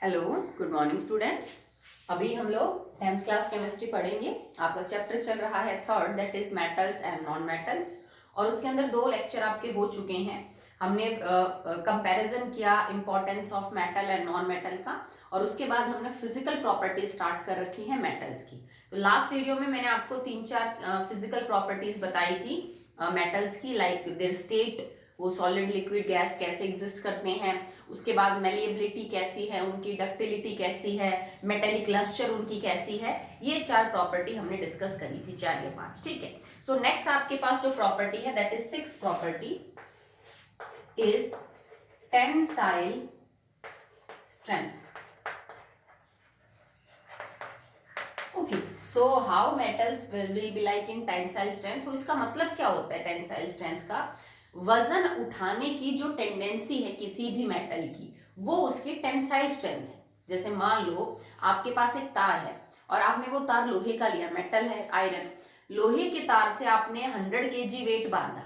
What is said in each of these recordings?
Hello, good morning students. अभी हम लोग 10th क्लास केमिस्ट्री पढ़ेंगे। आपका चैप्टर चल रहा है third, that is metals and non metals. और उसके अंदर 2 लेक्चर आपके हो चुके हैं। हमने कंपैरिजन किया importance of metal and non metal का, और उसके बाद हमने फिजिकल प्रॉपर्टीज स्टार्ट कर रखी है मेटल्स की। तो लास्ट वीडियो में मैंने आपको 3-4 फिजिकल प्रॉपर्टीज बताई थी मेटल्स की, लाइक देयर स्टेट, वो सॉलिड लिक्विड गैस कैसे एग्जिस्ट करते हैं, उसके बाद मेलिएबिलिटी कैसी है उनकी, डक्टिलिटी कैसी है, मेटेलिक लस्टर उनकी कैसी है। ये 4 प्रॉपर्टी हमने डिस्कस करी थी, 4 या 5। ठीक है। सो नेक्स्ट आपके पास जो प्रॉपर्टी है that is 6th property is tensile strength. Okay, so how metals will be like in tensile strength. तो इसका मतलब क्या होता है टेंसाइल स्ट्रेंथ का? वजन उठाने की जो टेंडेंसी है किसी भी मेटल की, वो उसकी टेंसाइल स्ट्रेंथ है। जैसे मान लो आपके पास एक तार है और आपने वो तार लोहे का लिया, मेटल है आयरन, लोहे के तार से आपने 100 kg वेट बांधा।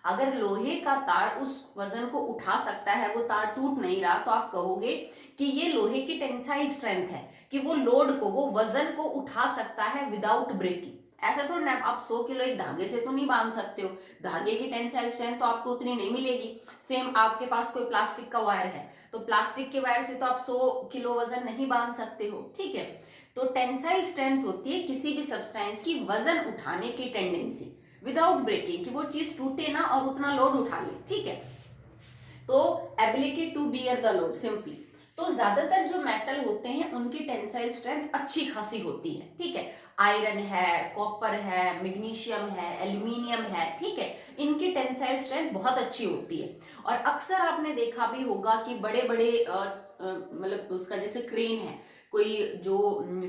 अगर लोहे का तार उस वजन को उठा सकता है, वो तार टूट नहीं रहा, तो आप कहोगे कि ये लोहे की टेंसाइल स्ट्रेंथ है कि वो लोड को, वो वजन को उठा सकता है विदाउट ब्रेकिंग। ऐसा थोड़ा ना आप 100 किलो एक धागे से तो नहीं बांध सकते हो, धागे की टेंसाइल स्ट्रेंथ तो आपको उतनी नहीं मिलेगी। सेम आपके पास कोई प्लास्टिक का वायर है, तो प्लास्टिक के वायर से तो आप 100 किलो वजन नहीं बांध सकते हो। ठीक है। तो टेंसाइल स्ट्रेंथ होती है किसी भी सब्सटेंस की वजन उठाने की टेंडेंसी विदाउट ब्रेकिंग, कि वो चीज टूटे ना और उतना लोड उठा ले। ठीक है। तो ability to bear the load simply. तो ज्यादातर जो मेटल होते हैं उनकी टेंसाइल स्ट्रेंथ अच्छी खासी होती है। ठीक है। आयरन है, कॉपर है, मैग्नीशियम है, एल्यूमिनियम है। ठीक है। इनकी टेंसाइल स्ट्रेंथ बहुत अच्छी होती है। और अक्सर आपने देखा भी होगा कि बड़े बड़े मतलब उसका जैसे क्रेन है, कोई जो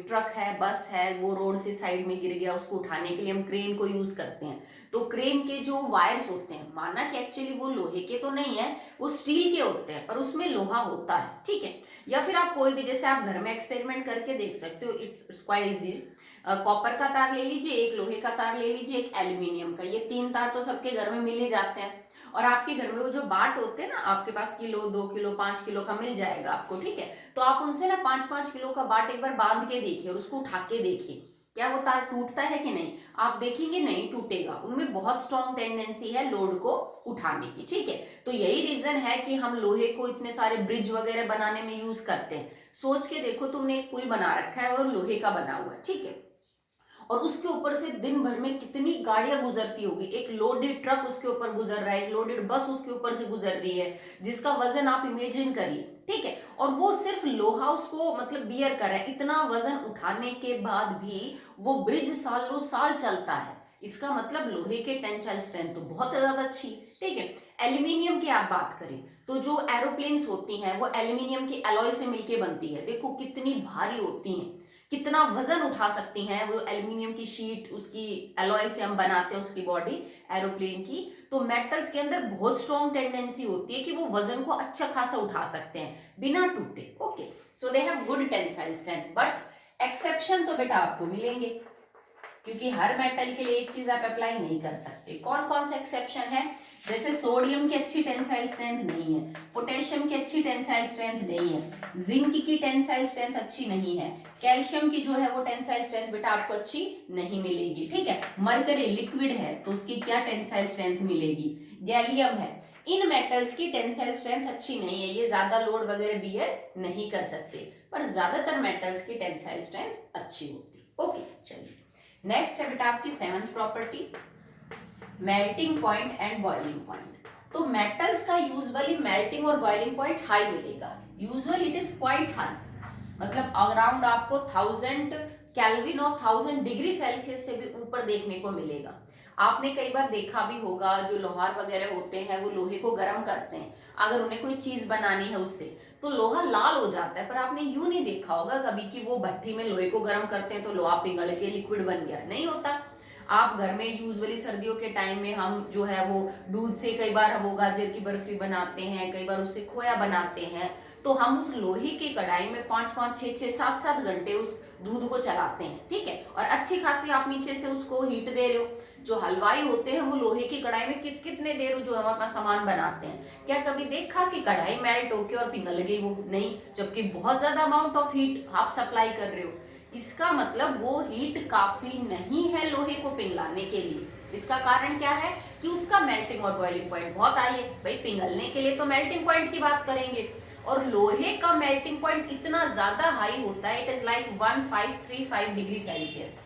ट्रक है, बस है, वो रोड से साइड में गिर गया, उसको उठाने के लिए हम क्रेन को यूज करते हैं। तो क्रेन के जो वायर्स होते हैं, माना कि एक्चुअली वो लोहे के तो नहीं है, वो स्टील के होते हैं, पर उसमें लोहा होता है। ठीक है। या फिर आप कोई भी, जैसे आप घर में एक्सपेरिमेंट करके देख सकते हो, इट्स क्वाइट इजी। कॉपर का तार ले लीजिए, एक लोहे का तार ले लीजिए, एक एल्यूमिनियम का, ये 3 तार तो सबके घर में मिल ही जाते हैं। और आपके घर में वो जो बाट होते हैं ना, आपके पास किलो, 2 किलो, 5 किलो का मिल जाएगा आपको। ठीक है। तो आप उनसे ना 5-5 किलो का बाट एक बार बांध के देखिए और उसको उठा के देखिए, क्या वो तार टूटता है कि नहीं। आप देखेंगे नहीं टूटेगा, उनमें बहुत स्ट्रॉन्ग टेंडेंसी है लोड को उठाने की। ठीक है। तो यही रीजन है कि हम लोहे को इतने सारे ब्रिज वगैरह बनाने में यूज करते हैं। सोच के देखो, तुमने एक पुल बना रखा है और लोहे का बना हुआ है। ठीक है। और उसके ऊपर से दिन भर में कितनी गाड़ियां गुजरती होगी, एक लोडेड ट्रक उसके ऊपर गुजर रहा है, एक लोडेड बस उसके ऊपर से गुजर रही है, जिसका वजन आप इमेजिन करिए। ठीक है। और वो सिर्फ लोहा उसको मतलब बियर कर रहा है, इतना वजन उठाने के बाद भी वो ब्रिज सालों साल चलता है। इसका मतलब लोहे के टेंसाइल स्ट्रेंथ तो बहुत ज्यादा अच्छी। ठीक है। एल्यूमिनियम की आप बात करें तो जो एरोप्लेन्स होती हैं वो एल्यूमिनियम की अलॉय से मिलके बनती है। देखो कितनी भारी होती हैं, कितना वजन उठा सकती हैं। वो एल्यूमिनियम की शीट, उसकी एलॉय से हम बनाते हैं उसकी बॉडी एरोप्लेन की। तो मेटल्स के अंदर बहुत स्ट्रॉन्ग टेंडेंसी होती है कि वो वजन को अच्छा खासा उठा सकते हैं बिना टूटे। Okay, so they have good tensile strength. But exception तो बेटा आपको मिलेंगे, क्योंकि हर मेटल के लिए एक चीज आप अप्लाई नहीं कर सकते। कौन कौन से एक्सेप्शन है? जैसे सोडियम की अच्छी टेंसाइल स्ट्रेंथ नहीं है, पोटेशियम की अच्छी टेंसाइल स्ट्रेंथ नहीं है, जिंक की टेंसाइल स्ट्रेंथ अच्छी नहीं है, कैल्शियम की जो है वो टेंसाइल स्ट्रेंथ बेटा आपको अच्छी नहीं मिलेगी। ठीक है। मरकरी लिक्विड है तो उसकी क्या टेंसाइल स्ट्रेंथ मिलेगी? गैलियम है। इन मेटल्स की टेंसाइल स्ट्रेंथ अच्छी नहीं है, ये ज्यादा लोड वगैरह बियर नहीं कर सकते, पर ज्यादातर मेटल्स की टेंसाइल स्ट्रेंथ अच्छी होती। ओके, चलिए नेक्स्ट है बेटा आपकी 7th property, melting point and boiling point. तो मेटल्स का यूजुअली मेल्टिंग और बॉइलिंग पॉइंट हाई मिलेगा, usually it is quite high, मतलब अराउंड आपको 1000 केल्विन और 1000 डिग्री सेल्सियस से भी ऊपर देखने को मिलेगा। आपने कई बार देखा भी होगा, जो लोहार वगैरह होते हैं वो लोहे को गर्म करते हैं, अगर उन्हें कोई चीज बनानी है उससे, तो लोहा लाल हो जाता है। पर आपने यूं नहीं देखा होगा कभी कि वो भट्टी में लोहे को गर्म करते हैं तो लोहा पिघल के लिक्विड बन गया, नहीं होता। आप घर में यूजुअली सर्दियों के टाइम में हम जो है वो दूध से कई बार वो गाजर की बर्फी बनाते हैं, कई बार उससे खोया बनाते हैं, तो हम उस लोहे की कढ़ाई में 5-5, 6-6, 7-7 घंटे उस दूध को चलाते हैं। ठीक है। और अच्छी खासी आप नीचे से उसको हीट दे रहे हो, जो हलवाई होते हैं वो लोहे की कढ़ाई में कितने देर जो हम अपना सामान बनाते हैं, क्या कभी देखा कि कढ़ाई मेल्ट होके और पिघल गई? वो नहीं, जबकि बहुत ज्यादा अमाउंट ऑफ हीट आप सप्लाई कर रहे हो। इसका मतलब वो हीट काफी नहीं है लोहे को पिघलाने के लिए। इसका कारण क्या है कि उसका मेल्टिंग और बॉइलिंग पॉइंट बहुत हाई है। भाई पिघलने के लिए तो मेल्टिंग पॉइंट की बात करेंगे, और लोहे का मेल्टिंग पॉइंट इतना ज्यादा हाई होता है, it is like 1535 degree Celsius.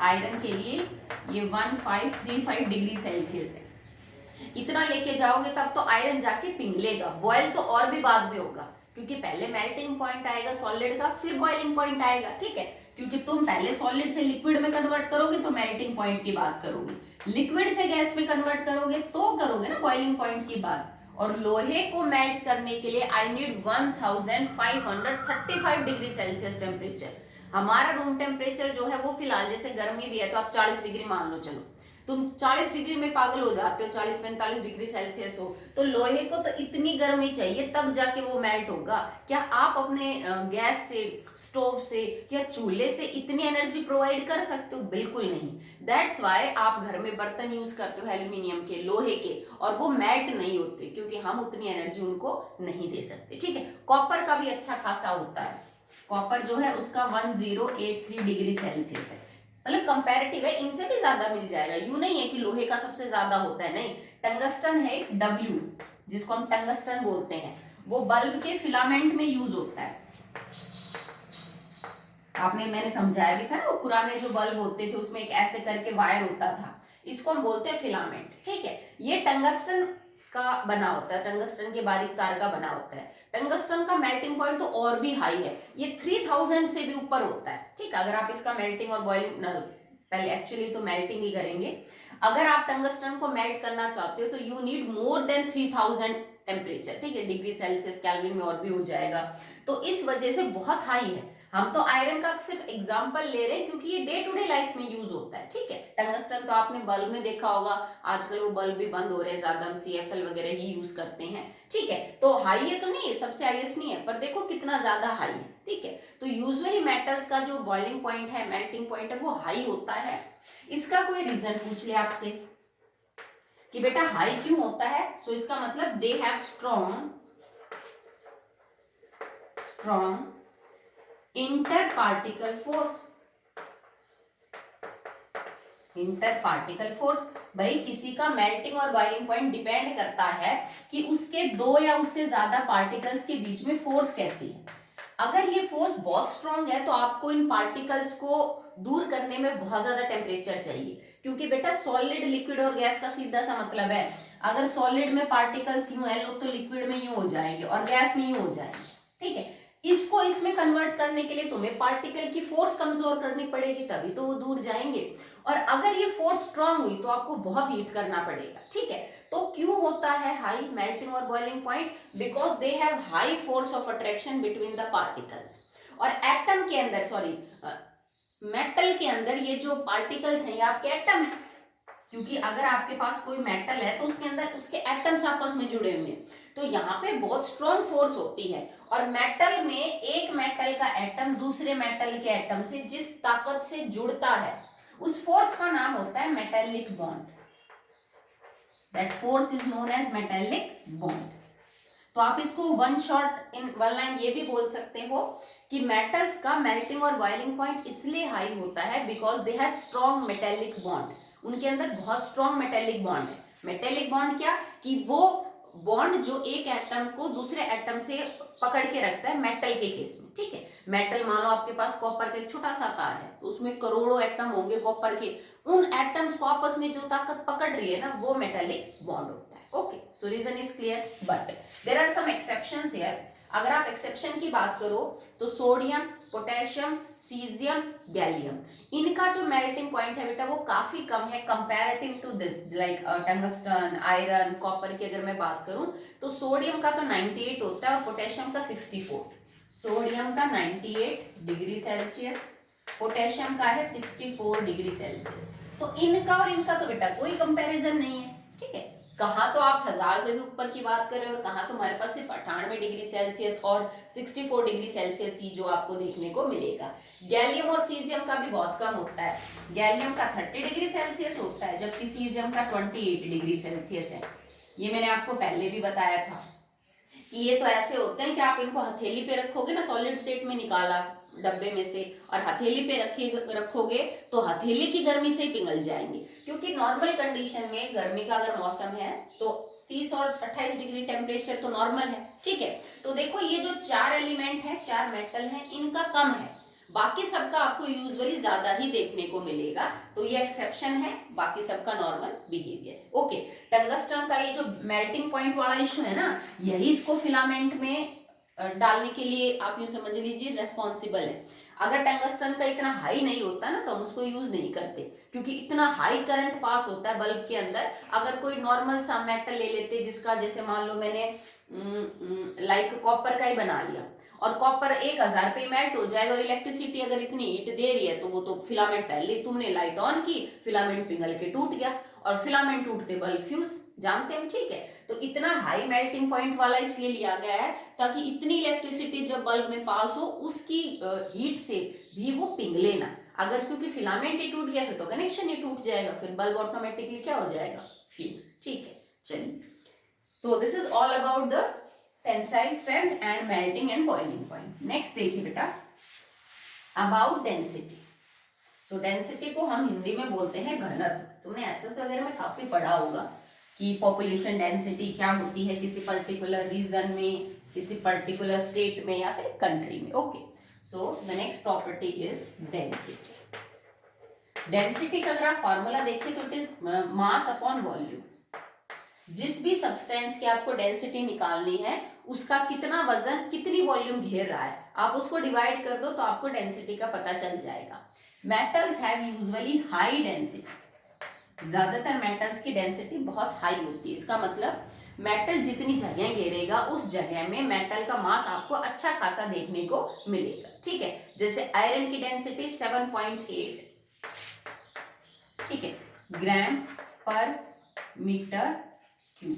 Iron के लिए ये 1535 डिग्री सेल्सियस है। इतना लेके जाओगे तब तो आयरन जाके पिघलेगा। बॉयल तो और भी बाद में होगा, क्योंकि पहले मेल्टिंग पॉइंट आएगा सॉलिड का, फिर बॉइलिंग पॉइंट आएगा, ठीक है। क्योंकि तुम पहले सॉलिड से लिक्विड में कन्वर्ट करोगे तो मेल्टिंग पॉइंट की बात करोगे, लिक्विड से गैस में कन्वर्ट करोगे तो करोगे ना बॉइलिंग पॉइंट की बात। और लोहे को मेल्ट करने के लिए I need 1535 degree Celsius temperature. हमारा रूम टेम्परेचर जो है वो फिलहाल, जैसे गर्मी भी है तो आप 40 डिग्री मान लो, चलो तुम 40 डिग्री में पागल हो जाते हो, 40-45 डिग्री सेल्सियस हो, तो लोहे को तो इतनी गर्मी चाहिए तब जाके वो मेल्ट होगा। क्या आप अपने गैस से, स्टोव से या चूल्हे से इतनी एनर्जी प्रोवाइड कर सकते हो? बिल्कुल नहीं। दैट्स वाई आप घर में बर्तन यूज करते हो एल्यूमिनियम के, लोहे के, और वो मेल्ट नहीं होते, क्योंकि हम उतनी एनर्जी उनको नहीं दे सकते, ठीक है। कॉपर का भी अच्छा खासा होता है। कॉपर जो है उसका 1083 डिग्री सेल्सियस है, मतलब कंपैरेटिव है, इनसे भी ज्यादा मिल जाएगा। यूं नहीं है कि लोहे का सबसे ज्यादा होता है, नहीं। टंगस्टन है W, जिसको हम टंगस्टन बोलते हैं, वो बल्ब के फिलामेंट में यूज होता है। मैंने समझाया भी था ना, वो पुराने जो बल्ब होते थे उसमें एक ऐसे करके वायर होता था, इसको हम बोलते हैं फिलामेंट, ठीक है। ये टंगस्टन का बना होता है, टंगस्टन के बारीक तार का बना होता है। टंगस्टन का मेल्टिंग पॉइंट तो और भी हाई है, ये 3000 से भी ऊपर होता है, ठीक है। अगर आप इसका मेल्टिंग और बॉइलिंग, पहले एक्चुअली तो मेल्टिंग ही करेंगे। अगर आप टंगस्टन को मेल्ट करना चाहते हो तो you need more than 3000 temperature, ठीक है। डिग्री सेल्सियस, केल्विन में और भी हो जाएगा, तो इस वजह से बहुत हाई है। हम तो आयरन का सिर्फ एग्जांपल ले रहे हैं क्योंकि ये डे टू डे लाइफ में यूज होता है, ठीक है। टंगस्टन तो आपने बल्ब में देखा होगा, आजकल वो बल्ब भी बंद हो रहे हैं, ज्यादा हम CFL वगैरह ही यूज करते हैं, ठीक है। तो हाई है तो नहीं है, सबसे हाईएस्ट नहीं है, पर देखो कितना ज्यादा हाई है, ठीक है। तो यूजुअली मेटल्स का जो बॉइलिंग पॉइंट है, मेल्टिंग पॉइंट है, वो हाई होता है। इसका कोई रीजन पूछ ले आपसे कि बेटा हाई क्यों होता है, सो इसका मतलब they have strong inter particle force. भाई किसी का मेल्टिंग और बॉइलिंग पॉइंट डिपेंड करता है कि उसके दो या उससे ज्यादा पार्टिकल्स के बीच में फोर्स कैसी है। अगर ये फोर्स बहुत स्ट्रांग है तो आपको इन पार्टिकल्स को दूर करने में बहुत ज्यादा टेम्परेचर चाहिए, क्योंकि बेटा सॉलिड, लिक्विड और गैस का सीधा सा मतलब है, अगर सॉलिड में पार्टिकल्स यूं है तो लिक्विड में यूं हो जाएंगे और गैस में यूं हो जाएंगे, ठीक है। इसको इसमें कन्वर्ट करने के लिए तुम्हें पार्टिकल की फोर्स कमजोर करनी पड़ेगी, तभी तो वो दूर जाएंगे। और अगर ये फोर्स स्ट्रांग हुई तो आपको बहुत हीट करना पड़ेगा, ठीक है। तो क्यों होता है हाई मेल्टिंग और boiling point? Because they have high force of attraction between the particles. और एटम के अंदर, सॉरी मेटल के अंदर ये जो पार्टिकल्स हैं ये आपके एटम है, क्योंकि अगर आपके पास कोई मेटल है तो उसके अंदर उसके एटम्स आपस में जुड़े हुए हैं, तो यहाँ पे बहुत स्ट्रॉन्ग फोर्स होती है। और मेटल में एक मेटल का एटम दूसरे मेटल के एटम से जिस ताकत से जुड़ता है उस फोर्स का नाम होता है metallic bond. That force is known as metallic bond. तो आप इसको one shot in one line ये भी बोल सकते हो कि मेटल्स का मेल्टिंग और बॉइलिंग पॉइंट इसलिए हाई होता है because they have strong metallic bond. उनके अंदर बहुत स्ट्रॉन्ग मेटेलिक बॉन्ड है। मेटेलिक बॉन्ड क्या कि वो बॉन्ड जो एक एटम को दूसरे एटम से पकड़ के रखता है, मेटल के केस में, ठीक है। मेटल मान लो आपके पास कॉपर का एक छोटा सा तार है, तो उसमें करोड़ों एटम होंगे कॉपर के, उन एटम्स को आपस में जो ताकत पकड़ रही है ना, वो मेटेलिक बॉन्ड होता है। Okay, so reason is clear, but there are some exceptions here. अगर आप एक्सेप्शन की बात करो तो सोडियम, पोटेशियम, सीजियम, गैलियम, इनका जो मेल्टिंग पॉइंट है बेटा वो काफी कम है comparative to this, like tungsten, iron, copper की अगर मैं बात करूं तो सोडियम का तो 98 होता है और पोटेशियम का 64। सोडियम का 98 डिग्री सेल्सियस, पोटेशियम का है 64 डिग्री सेल्सियस। तो इनका और इनका तो बेटा कोई कंपैरिजन नहीं है, ठीक है। कहाँ तो आप 1000 से भी ऊपर की बात कर रहे हो और कहाँ तो हमारे पास सिर्फ 98 डिग्री सेल्सियस और 64 डिग्री सेल्सियस ही जो आपको देखने को मिलेगा। गैलियम और सीजियम का भी बहुत कम होता है, गैलियम का 30 डिग्री सेल्सियस होता है जबकि सीजियम का 28 डिग्री सेल्सियस है। ये मैंने आपको पहले भी बताया था कि ये तो ऐसे होते हैं कि आप इनको हथेली पे रखोगे ना, सॉलिड स्टेट में निकाला डब्बे में से और हथेली पे रखोगे तो हथेली की गर्मी से ही पिघल जाएंगे, क्योंकि नॉर्मल कंडीशन में गर्मी का अगर मौसम है तो 30 और 28 डिग्री टेम्परेचर तो नॉर्मल है, ठीक है। तो देखो ये जो 4 एलिमेंट है, 4 मेटल है, इनका कम है, बाकी सबका आपको यूजुअली ज्यादा ही देखने को मिलेगा, तो ये एक्सेप्शन है, बाकी सबका नॉर्मल बिहेवियर। ओके, टंगस्टन का ये जो मेल्टिंग पॉइंट वाला इशू है ना, यही इसको फिलामेंट में डालने के लिए आप यूं समझ लीजिए रेस्पॉन्सिबल है। अगर टंगस्टन का इतना हाई नहीं होता ना तो हम उसको यूज नहीं करते, क्योंकि इतना हाई करंट पास होता है बल्ब के अंदर। अगर कोई नॉर्मल सा मेटल ले लेते जिसका जैसे मान लो मैंने लाइक कॉपर का ही बना लिया और कॉपर 1000 पे मेल्ट हो जाएगा और इलेक्ट्रिसिटी अगर इतनी हीट दे रही है तो वो तो फिलामेंट पहले ही तुमने लाइट ऑन की, फिलामेंट पिघल के टूट गया और फिलामेंट टूटते बल्ब फ्यूज, जानते हैं, ठीक है। तो इतना हाई मेल्टिंग पॉइंट वाला इसलिए लिया गया है ताकि इतनी इलेक्ट्रिसिटी जब बल्ब में पास हो उसकी हीट से भी वो पिघले ना। अगर क्योंकि फिलामेंट ही टूट गया फिर तो कनेक्शन ही टूट जाएगा, फिर बल्ब ऑटोमेटिकली क्या हो जाएगा, फ्यूज, ठीक है। चलिए, तो this is all about the tensile strength and melting and boiling point. Next देखिए बेटा, अबाउट डेंसिटी। सो डेंसिटी को हम हिंदी में बोलते हैं घनत्व। तुमने एसएस वगैरह में काफी पढ़ा होगा कि पॉपुलेशन डेंसिटी क्या होती है किसी पर्टिकुलर रीजन में, किसी पर्टिकुलर स्टेट में या फिर कंट्री में। Okay, so the next property is density. Density का अगर आप फॉर्मूला देखिए तो it is mass upon volume. जिस भी सब्सटेंस की आपको डेंसिटी निकालनी है उसका कितना वजन कितनी वॉल्यूम घेर रहा है, आप उसको डिवाइड कर दो तो आपको डेंसिटी का पता चल जाएगा। Metals have usually high density. ज्यादातर मेटल्स की डेंसिटी बहुत हाई होती है। इसका मतलब मेटल जितनी जगह घेरेगा उस जगह में मेटल का मास आपको अच्छा खासा देखने को मिलेगा, ठीक है। जैसे आयरन की डेंसिटी 7.8, ठीक है, ग्राम पर metre cube.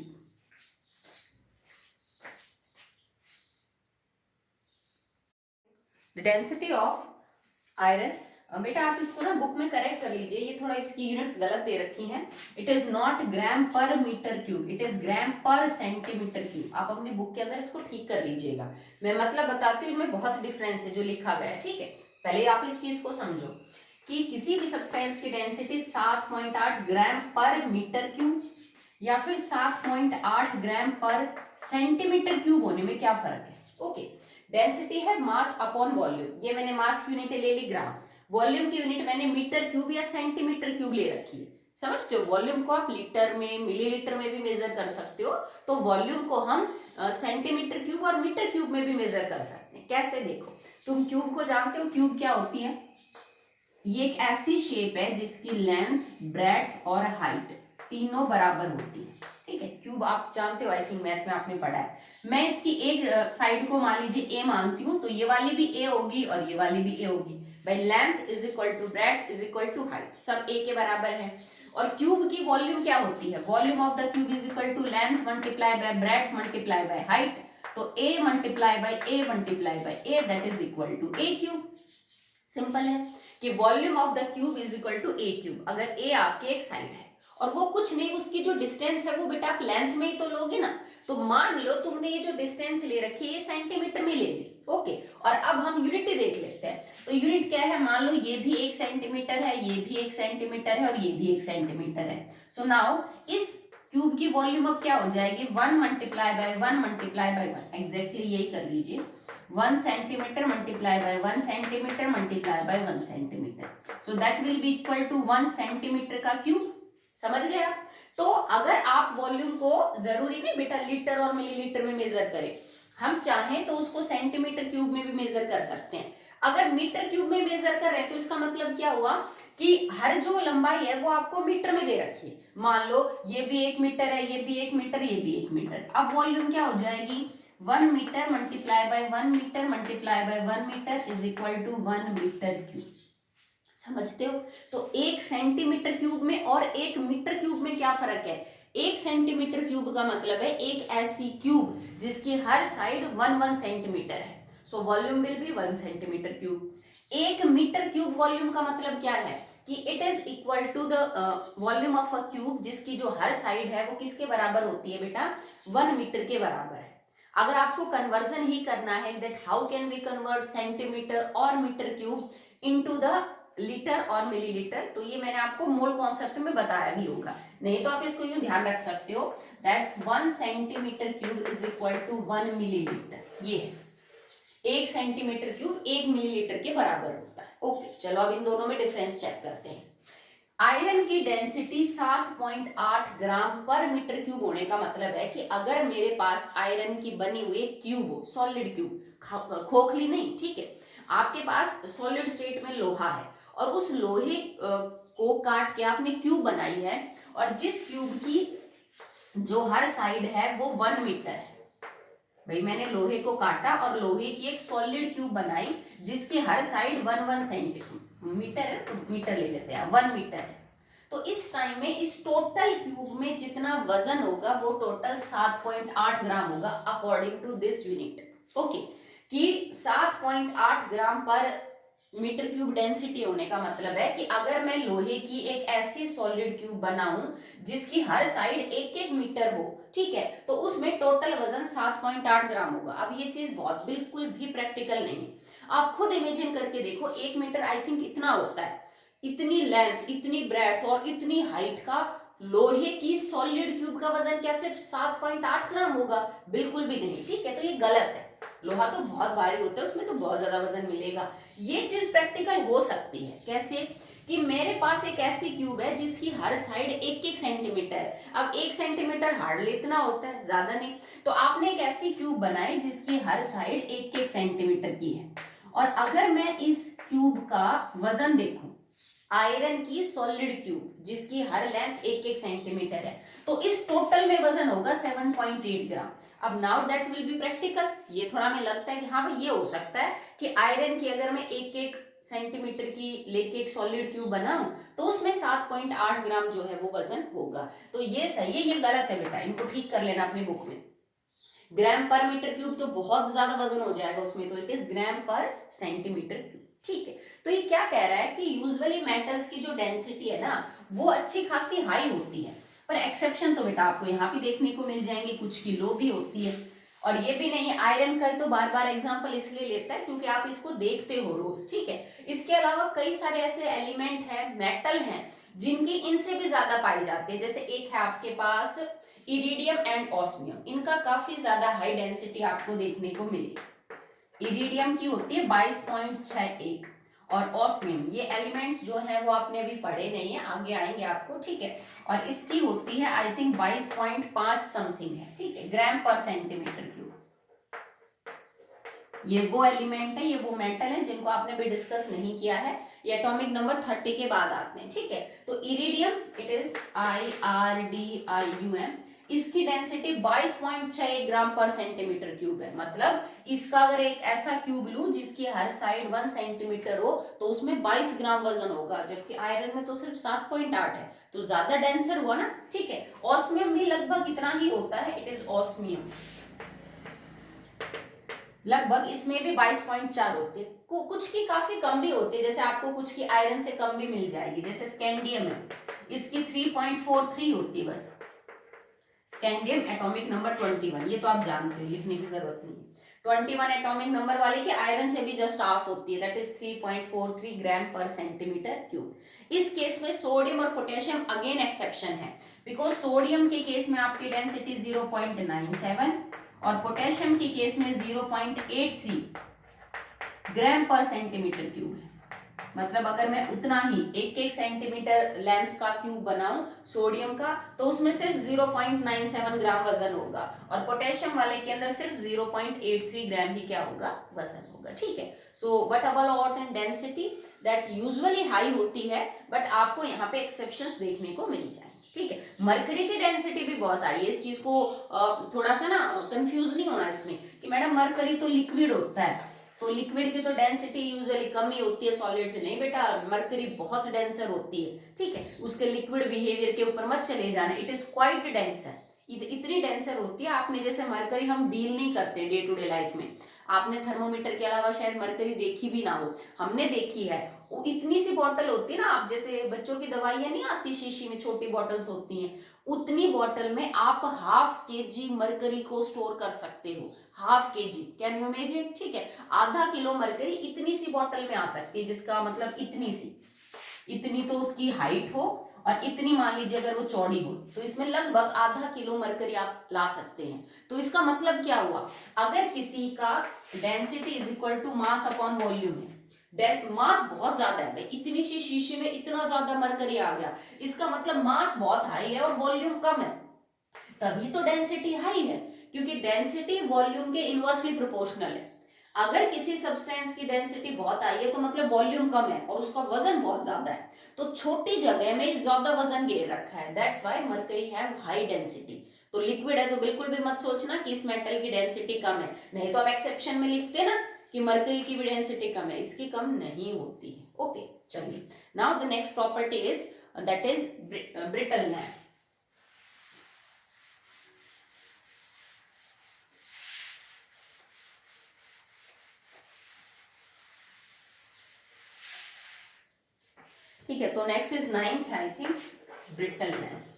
The density of iron, बेटा आप इसको ना बुक में करेक्ट कर लीजिए, ये थोड़ा इसकी यूनिट्स गलत दे रखी हैं। इट इज नॉट ग्राम पर metre cube, it is gram पर सेंटीमीटर क्यूब। आप अपनी बुक के अंदर इसको ठीक कर लीजिएगा, मैं मतलब बताती हूँ इनमें बहुत डिफरेंस है जो लिखा गया है, ठीक है। पहले आप इस चीज को समझो कि किसी भी सब्सटेंस की डेंसिटी 7.8 ग्राम पर मीटर क्यूब या फिर 7.8 ग्राम पर सेंटीमीटर क्यूब होने में क्या फर्क है। ओके, डेंसिटी है मास अपॉन वॉल्यूम, ये मैंने मास की यूनिट ले ली ग्राम, वॉल्यूम की यूनिट मैंने मीटर क्यूब या सेंटीमीटर क्यूब ले रखी है। समझते हो, वॉल्यूम को आप लीटर में मिलीलीटर में भी मेजर कर सकते हो, तो वॉल्यूम को हम सेंटीमीटर क्यूब और मीटर क्यूब में भी मेजर कर सकते हैं। कैसे, देखो, तुम क्यूब को जानते हो, क्यूब क्या होती है, ये एक ऐसी शेप है जिसकी लेंथ, ब्रेड्थ और हाइट तीनों बराबर होती है, ठीक है। क्यूब आप जानते हो, आई थिंक मैथ में आपने पढ़ा है। मैं इसकी एक साइड को मान लीजिए ए मानती हूँ, तो ये वाली भी ए होगी और ये वाली भी ए होगी। भाई length is equal to breadth is equal to height, सब ए के बराबर है। और क्यूब की वॉल्यूम क्या होती है, volume of the cube is equal to length multiply by breadth multiply by height, तो a multiply by a multiply by a that is equal to a cube. Simple है कि volume of the cube is equal to a cube. अगर a आपकी एक side है और वो कुछ नहीं, उसकी जो डिस्टेंस है वो बेटा आप लेंथ में ही तो लोगे ना, तो मान लो तुमने ये जो डिस्टेंस ले रखी है ये सेंटीमीटर में ले ली, ओके। और अब हम यूनिट ही देख लेते हैं, तो यूनिट क्या है, मान लो ये भी 1 सेंटीमीटर है, ये भी 1 सेंटीमीटर है और ये भी 1 सेंटीमीटर है। सो नाउ इस क्यूब की वॉल्यूम अब क्या हो जाएगी, 1 multiply by 1 multiply by 1, exactly यही कर लीजिए, 1 centimetre multiply by 1 centimetre multiply by 1 centimetre, so that will be equal to 1 centimetre का क्यूब। समझ गए आप। तो अगर आप वॉल्यूम को जरूरी नहीं बेटा लीटर और मिलीलीटर में मेजर करें, हम चाहें तो उसको सेंटीमीटर क्यूब में भी मेजर कर सकते हैं। अगर मीटर क्यूब में मेजर कर रहे हैं तो इसका मतलब क्या हुआ कि हर जो लंबाई है वो आपको मीटर में दे रखी है। मान लो ये भी 1 मीटर है, ये भी 1 मीटर, ये भी 1 मीटर। अब वॉल्यूम क्या हो जाएगी, 1 metre multiply by 1 metre multiply by 1 metre is equal to 1 metre cube. समझते हो। तो 1 सेंटीमीटर क्यूब में और 1 मीटर क्यूब में क्या फर्क है, 1 सेंटीमीटर क्यूब का मतलब है एक ऐसी क्यूब जिसकी हर साइड 1 सेंटीमीटर है, so volume will be 1 centimetre cube. 1 metre cube volume का मतलब क्या है कि it is equal to the volume of a cube जिसकी जो हर साइड है वो किसके बराबर होती है बेटा, 1 मीटर के बराबर है। अगर आपको कन्वर्जन ही करना है that how can we convert centimetre और metre cube into the litre और मिलीलीटर, तो ये मैंने आपको मोल कॉन्सेप्ट में बताया भी होगा, नहीं तो आप इसको यूं ध्यान रख सकते हो that 1 centimetre cube is equal to 1 millilitre. ये है 1 सेंटीमीटर क्यूब 1 मिलीलीटर के बराबर होता है। ओके, चलो अब इन दोनों में डिफरेंस चेक करते हैं। आयरन की डेंसिटी 7.8 ग्राम पर मीटर क्यूब होने का मतलब है कि अगर मेरे पास आयरन की बनी हुई क्यूब हो, सॉलिड क्यूब, खोखली नहीं, ठीक है, आपके पास सॉलिड स्टेट में लोहा है और उस लोहे को काट के आपने क्यूब बनाई है और जिस क्यूब की जो हर साइड है वो 1 मीटर है। भाई मैंने लोहे को काटा और लोहे की एक सॉलिड क्यूब बनाई जिसकी हर साइड 1 सेंटीमीटर है, तो मीटर ले लेते हैं, 1 मीटर है। तो इस टाइम में इस टोटल क्यूब में जितना वजन होगा वो टोटल 7.8 ग्राम होगा according to this unit. Okay, कि 7.8 ग्राम पर मीटर क्यूब डेंसिटी होने का मतलब है कि अगर मैं लोहे की एक ऐसी सॉलिड क्यूब बनाऊं जिसकी हर साइड 1-1 मीटर हो, ठीक है, तो उसमें टोटल वजन 7.8 ग्राम होगा। अब ये चीज बहुत बिल्कुल भी प्रैक्टिकल नहीं है, आप खुद इमेजिन करके देखो, 1 मीटर आई थिंक इतना होता है, इतनी लेंथ, इतनी ब्रेड्थ और इतनी हाइट का लोहे की सॉलिड क्यूब का वजन क्या सिर्फ 7.8 ग्राम होगा? बिल्कुल भी नहीं, ठीक है, तो ये गलत है। लोहा तो बहुत भारी होता है, उसमें तो बहुत ज्यादा वजन मिलेगा। ये चीज प्रैक्टिकल हो सकती है, कैसे कि मेरे पास एक ऐसी क्यूब है जिसकी हर साइड 1-1 सेंटीमीटर है। अब 1 सेंटीमीटर हार्डली इतना होता है, ज्यादा नहीं, तो आपने एक ऐसी क्यूब बनाई जिसकी हर साइड 1-1 सेंटीमीटर की है। और अगर मैं इस क्यूब का वजन देखूं, आयरन की सॉलिड क्यूब जिसकी हर लेंथ 1-1 सेंटीमीटर है, तो इस टोटल में वजन होगा 7.8 ग्राम। अब now that will be practical, ये थोड़ा हमें लगता है कि हाँ भाई ये हो सकता है कि आयरन की अगर मैं 1-1 सेंटीमीटर की लेके एक सॉलिड क्यूब बनाऊं तो उसमें 7.8 ग्राम जो है वो वजन होगा। तो ये सही है, ये गलत है बेटा, इनको ठीक कर लेना अपनी बुक में। ग्राम पर मीटर क्यूब तो बहुत ज्यादा वजन हो जाएगा उसमें, तो इट इज ग्राम पर सेंटीमीटर क्यूब, ठीक है। तो ये क्या कह रहा है कि यूजुअली मेटल्स की जो डेंसिटी है ना वो अच्छी खासी हाई होती है, पर एक्सेप्शन तो बेटा आपको यहाँ भी देखने को मिल जाएंगे, कुछ की लो भी होती है। और ये भी नहीं है, आयरन का तो बार बार एग्जांपल इसलिए लेता है क्योंकि आप इसको देखते हो रोज, ठीक है। इसके अलावा कई सारे ऐसे एलिमेंट है, मेटल हैं जिनकी इनसे भी ज्यादा पाई जाती है। जैसे एक है आपके पास इरिडियम एंड ऑस्मियम, इनका काफी ज्यादा हाई डेंसिटी आपको देखने को मिली। इरिडियम की होती है 22.61 और ऑस्मियम, ये एलिमेंट्स जो है वो आपने अभी पढ़े नहीं है, आगे आएंगे आपको, ठीक है। और इसकी होती है आई थिंक 22.5 समथिंग है, ठीक है, ग्राम पर सेंटीमीटर क्यूब। ये वो एलिमेंट है, ये वो मेटल है जिनको आपने भी डिस्कस नहीं किया है, ये एटॉमिक नंबर 30 के बाद आते हैं, ठीक है। तो इरिडियम इट इज IRDIUM, इसकी डेंसिटी 22.61 ग्राम पर सेंटीमीटर क्यूब है। मतलब इसका अगर एक ऐसा क्यूब लूं जिसकी हर साइड 1 सेंटीमीटर हो तो उसमें 22 ग्राम वजन होगा, जबकि आयरन में तो सिर्फ 7.8 है, तो ज्यादा डेंसर हुआ ना, ठीक है। ऑस्मियम भी लगभग इतना ही होता है, इट इज ऑस्मियम, लगभग इसमें भी 22.4 होते हैं, कुछ की काफी कम भी होती है, जैसे आपको कुछ की आयरन से कम भी मिल जाएगी, जैसे स्कैंडियम है, इसकी 3.43 होती है बस। स्कैंडियम एटॉमिक नंबर 21, ये तो आप जानते हो, लिखने की जरूरत नहीं है। 21 एटॉमिक नंबर वाले की आयरन से भी जस्ट हाफ होती है, दैट इज 3.43 ग्राम पर सेंटीमीटर क्यूब। इस केस में सोडियम और पोटेशियम अगेन एक्सेप्शन है, बिकॉज सोडियम के केस में आपकी डेंसिटी 0.97 और पोटेशियम के केस में 0.83 ग्राम पर सेंटीमीटर क्यूब है। मतलब अगर मैं उतना ही 1-1 सेंटीमीटर लेंथ का क्यूब बनाऊं सोडियम का, तो उसमें सिर्फ 0.97 ग्राम वजन होगा, और पोटेशियम वाले के अंदर सिर्फ 0.83 ग्राम ही क्या होगा, वजन होगा, ठीक है। So what about in density, that usually high होती है, बट आपको यहाँ पे एक्सेप्शंस देखने को मिल जाएंगे, ठीक है। मरकरी की डेंसिटी भी बहुत हाई है, इस चीज को थोड़ा सा ना कंफ्यूज नहीं होना इसमें कि मैडम मरकरी तो लिक्विड होता है, तो लिक्विड की तो डेंसिटी यूजुअली कम ही होती है सॉलिड से, नहीं बेटा, मरकरी बहुत डेंसर होती है, ठीक है, उसके लिक्विड बिहेवियर के ऊपर मत चले जाना, इट इज क्वाइट डेंसर, इतनी डेंसर होती है। आपने जैसे मरकरी हम डील नहीं करते डे टू डे लाइफ में, आपने थर्मोमीटर के अलावा शायद मरकरी देखी भी ना हो, हमने देखी है, वो इतनी सी बॉटल होती है ना, आप जैसे बच्चों की दवाइयां नहीं आती शीशी में, छोटी बॉटल्स होती हैं, उतनी बॉटल में आप 1/2 kg मरकरी को स्टोर कर सकते हो, 1/2 kg, कैन यू इमेजिन, ठीक है, आधा किलो मरकरी इतनी सी बॉटल में आ सकती है, जिसका मतलब इतनी सी, इतनी तो उसकी हाइट हो और इतनी मान लीजिए अगर वो चौड़ी हो, तो इसमें लगभग आधा किलो मरकरी आप ला सकते हैं। तो इसका मतलब क्या हुआ, अगर किसी का density is equal to mass upon volume है, मास बहुत ज्यादा है भाई, इतनी सी शीशी में इतना ज्यादा मरकरी आ गया, इसका मतलब मास बहुत हाई है और वॉल्यूम कम है, तभी तो डेंसिटी हाई है, क्योंकि डेंसिटी वॉल्यूम के इनवर्सली प्रोपोर्शनल है। अगर किसी सब्सटेंस की डेंसिटी बहुत हाई है तो मतलब वॉल्यूम कम है और उसका वजन बहुत ज्यादा है, तो छोटी जगह में ज्यादा वजन घेर रखा है, that's why mercury have high density. तो लिक्विड है तो बिल्कुल भी मत सोचना कि इस मेटल की डेंसिटी कम है, नहीं तो आप एक्सेप्शन में लिखते ना कि मरकरी की भी डेंसिटी कम है, इसकी कम नहीं होती है। ओके, चलिए, now the next property is that is brittleness. ठीक है, तो next is 9th I think, brittleness.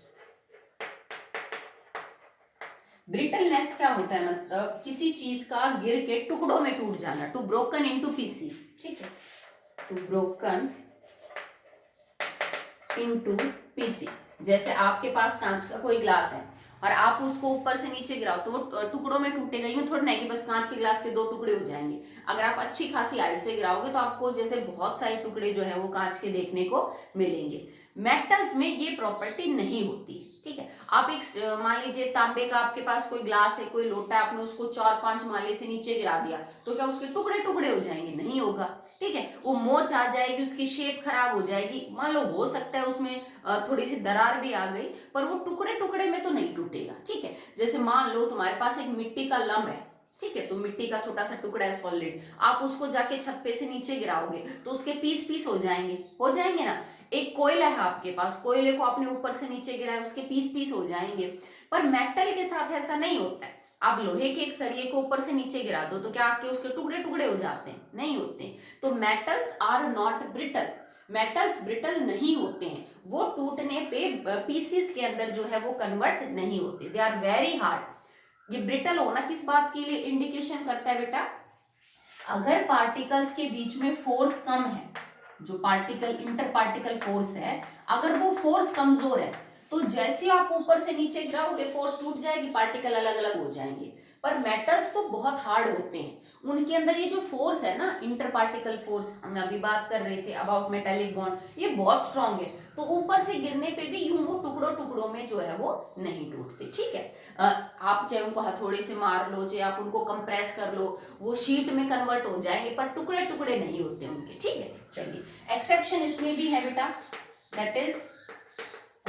Brittleness क्या होता है, मतलब किसी चीज का गिर के टुकड़ों में टूट जाना, टू ब्रोकन इनटू पीसीस, ठीक है, टू ब्रोकन इनटू पीसीस। जैसे आपके पास कांच का कोई ग्लास है और आप उसको ऊपर से नीचे गिराओ तो वो टुकड़ों में टूटेगा, यूं थोड़ा नहीं कि बस कांच के ग्लास के 2 टुकड़े हो जाएंगे, अगर आप अच्छी खासी हाइट से गिराओगे तो आपको जैसे बहुत सारे टुकड़े जो है वो कांच के देखने को मिलेंगे। मेटल्स में ये प्रॉपर्टी नहीं होती, ठीक है, आप एक मान लीजिए तांबे का आपके पास कोई ग्लास है, कोई लोटा है, आपने उसको 4-5 माले से नीचे गिरा दिया तो क्या उसके टुकड़े टुकड़े हो जाएंगे, नहीं होगा, ठीक है, वो मोच आ जाएगी, उसकी शेप खराब हो जाएगी, मान लो हो सकता है उसमें थोड़ी सी दरार भी आ गई, पर वो टुकड़े टुकड़े में तो नहीं टूटेगा, ठीक है। जैसे मान लो तुम्हारे पास एक मिट्टी का लम्ब है, ठीक है, तो मिट्टी का छोटा सा टुकड़ा है सॉलिड, आप उसको जाके छत पे से नीचे गिराओगे तो उसके पीस पीस हो जाएंगे ना। एक कोयला है आपके पास, कोयले को आपने ऊपर से नीचे गिराया, उसके पीस पीस हो जाएंगे, पर मेटल के साथ ऐसा नहीं होता है। आप लोहे के एक सरिये को ऊपर से नीचे गिरा दो तो क्या आपके उसके टुकड़े टुकड़े हो जाते हैं, नहीं होते। तो metals are not brittle, metals brittle नहीं होते हैं, वो टूटने पे पीसीस के अंदर जो है वो कन्वर्ट नहीं होते, दे आर वेरी हार्ड। ये ब्रिटल होना किस बात के लिए इंडिकेशन करता है बेटा, अगर पार्टिकल्स के बीच में फोर्स कम है, जो पार्टिकल इंटर पार्टिकल फोर्स है, अगर वो फोर्स कमजोर है तो जैसे आप ऊपर से नीचे गिराओगे फोर्स टूट जाएगी, पार्टिकल अलग अलग हो जाएंगे। पर मेटल्स तो बहुत हार्ड होते हैं, उनके अंदर ये जो फोर्स है ना, इंटर पार्टिकल फोर्स, हम अभी बात कर रहे थे अबाउट मेटेलिक बॉन्ड, ये बहुत स्ट्रांग है, तो ऊपर से गिरने पे भी यूं वो टुकड़ों टुकड़ों में जो है वो नहीं टूटते, ठीक है। आप चाहे उनको हथौड़े से मार लो, चाहे आप उनको कंप्रेस कर लो, वो शीट में कन्वर्ट हो जाएंगे, पर टुकड़े टुकड़े नहीं होते उनके, ठीक है। चलिए, एक्सेप्शन इसमें भी है बेटा, दैट इज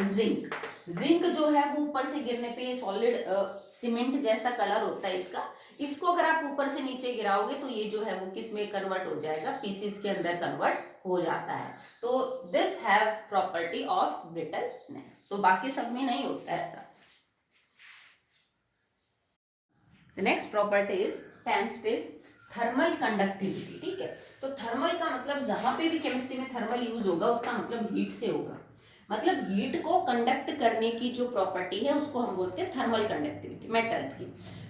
जिंक। जिंक जो है वो ऊपर से गिरने पे सॉलिड सीमेंट जैसा कलर होता है इसका, इसको अगर आप ऊपर से नीचे गिराओगे तो ये जो है वो किस में कन्वर्ट हो जाएगा, पीसीस के अंदर कन्वर्ट हो जाता है। तो this have property of brittleness, तो बाकी सब में नहीं होता ऐसा। The next property is 10th is thermal conductivity, ठीक है। तो थर्मल का मतलब जहां पे भी केमिस्ट्री में थर्मल यूज होगा उसका मतलब हीट से होगा, मतलब हीट को कंडक्ट करने की जो प्रॉपर्टी है उसको हम बोलते हैं थर्मल कंडक्टिविटी मेटल्स की।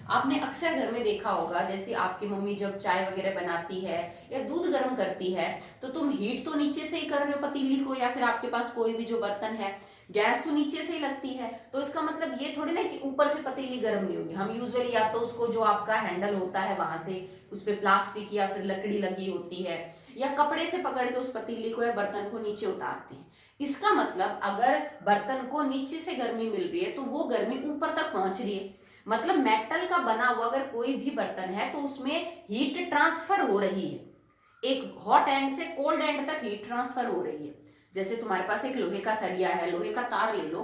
आपने अक्सर घर में देखा होगा, जैसे आपकी मम्मी जब चाय वगैरह बनाती है या दूध गर्म करती है तो तुम हीट तो नीचे से ही कर रहे हो पतीली को, या फिर आपके पास कोई भी जो बर्तन है गैस तो नीचे से ही लगती है, तो इसका मतलब ये थोड़ी ना कि ऊपर से पतीली गर्म नहीं होगी। हम यूजुअली या तो उसको जो आपका हैंडल होता है वहां से उस पर प्लास्टिक या फिर लकड़ी लगी होती है, या कपड़े से पकड़ के उस पतीली को या बर्तन को नीचे उतारते हैं। इसका मतलब अगर बर्तन को नीचे से गर्मी मिल रही है तो वो गर्मी ऊपर तक पहुंच रही है, मतलब मेटल का बना हुआ अगर कोई भी बर्तन है तो उसमें हीट ट्रांसफर हो रही है, एक हॉट एंड से कोल्ड एंड तक हीट ट्रांसफर हो रही है। जैसे तुम्हारे पास एक लोहे का सरिया है, लोहे का तार ले लो